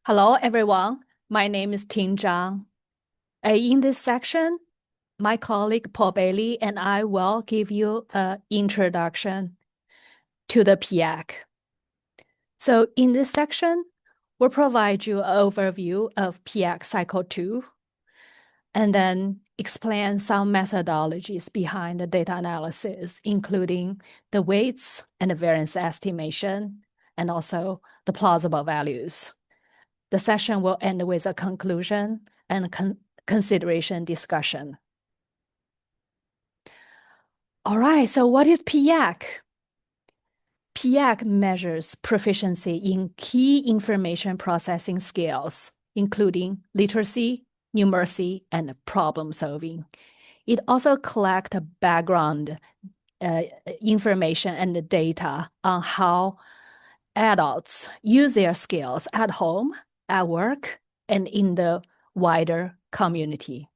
Hello, everyone. My name is Ting Zhang. In this section, my colleague Paul Bailey and I will give you an introduction to the PIAAC. So in this section, we'll provide you an overview of PIAAC Cycle 2, and then explain some methodologies behind the data analysis, including the weights and the variance estimation, and also the plausible values. The session will end with a conclusion and consideration discussion. All right, so what is PIAAC? PIAAC measures proficiency in key information processing skills, including literacy, numeracy, and problem solving. It also collects background information and data on how adults use their skills at home, at work, and in the wider community.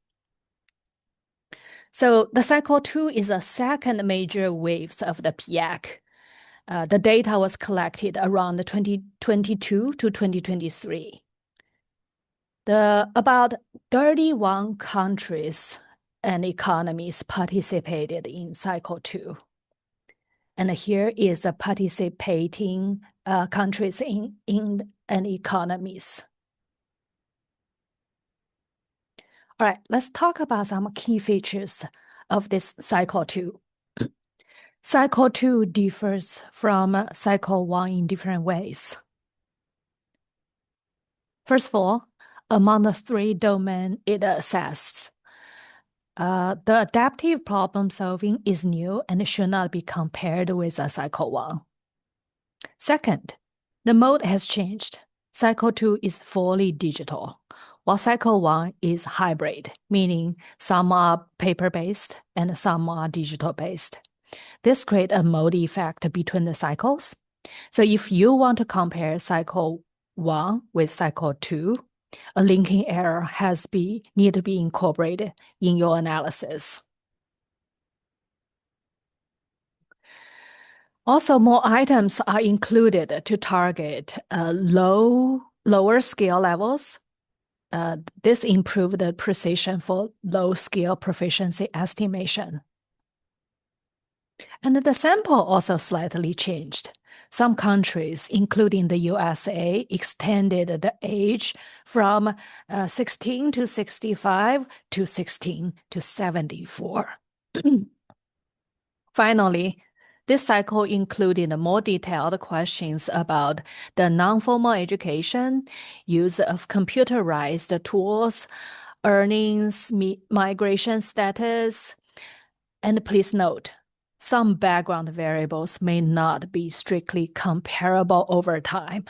So the cycle 2 is the second major waves of the PIAAC. The data was collected around 2022 to 2023. About 31 countries and economies participated in cycle 2. And here is the participating countries in and economies. All right, let's talk about some key features of this cycle 2. Cycle 2 differs from cycle 1 in different ways. First of all, among the 3 domains it assesses, the adaptive problem solving is new and should not be compared with a cycle 1. Second, the mode has changed. Cycle 2 is fully digital, while cycle 1 is hybrid, meaning some are paper-based and some are digital-based. This creates a mode effect between the cycles. So if you want to compare cycle 1 with cycle 2, a linking error need to be incorporated in your analysis. Also, more items are included to target lower scale levels. This improved the precision for low-scale proficiency estimation. And the sample also slightly changed. Some countries, including the USA, extended the age from 16 to 65 to 16 to 74. Finally, this cycle included more detailed questions about the non-formal education, use of computerized tools, earnings, migration status, and please note, some background variables may not be strictly comparable over time.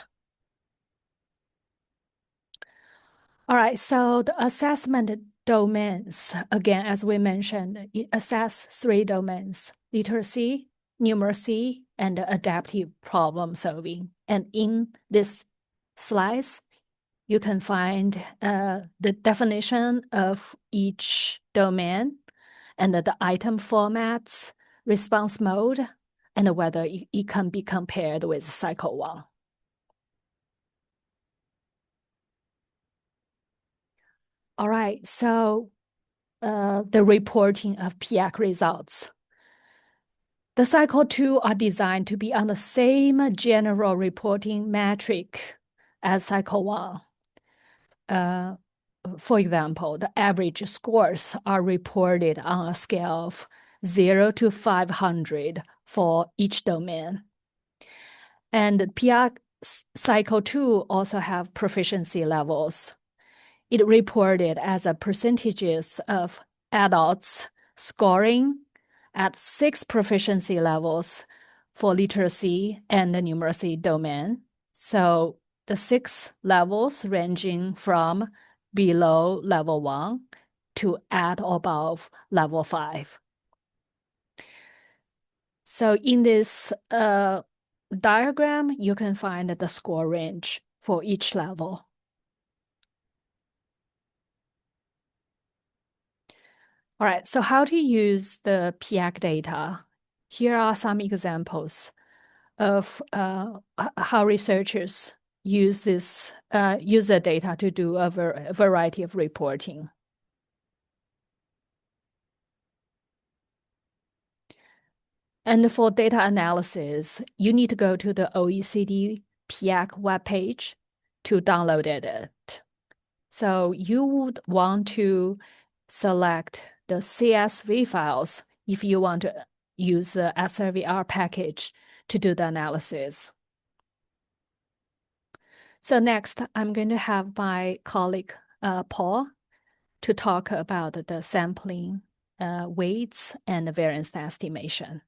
All right, so the assessment domains, again, as we mentioned, it assesses 3 domains: literacy, numeracy, and adaptive problem solving. And in this slides, you can find the definition of each domain and the item formats, response mode, and whether it can be compared with cycle 1. All right, so the reporting of PIAAC results. The cycle 2 are designed to be on the same general reporting metric as cycle 1. For example, the average scores are reported on a scale of 0 to 500 for each domain. And PIAAC cycle 2 also have proficiency levels. It reported as a percentages of adults scoring at 6 proficiency levels for literacy and the numeracy domain. So the 6 levels ranging from below level 1 to at or above level 5. So in this diagram, you can find the score range for each level. All right, so how to use the PIAAC data? Here are some examples of how researchers use the data to do a variety of reporting. And for data analysis, you need to go to the OECD PIAAC webpage to download it. So you would want to select the CSV files if you want to use the SRVR package to do the analysis. So next, I'm going to have my colleague Paul to talk about the sampling weights and variance estimation.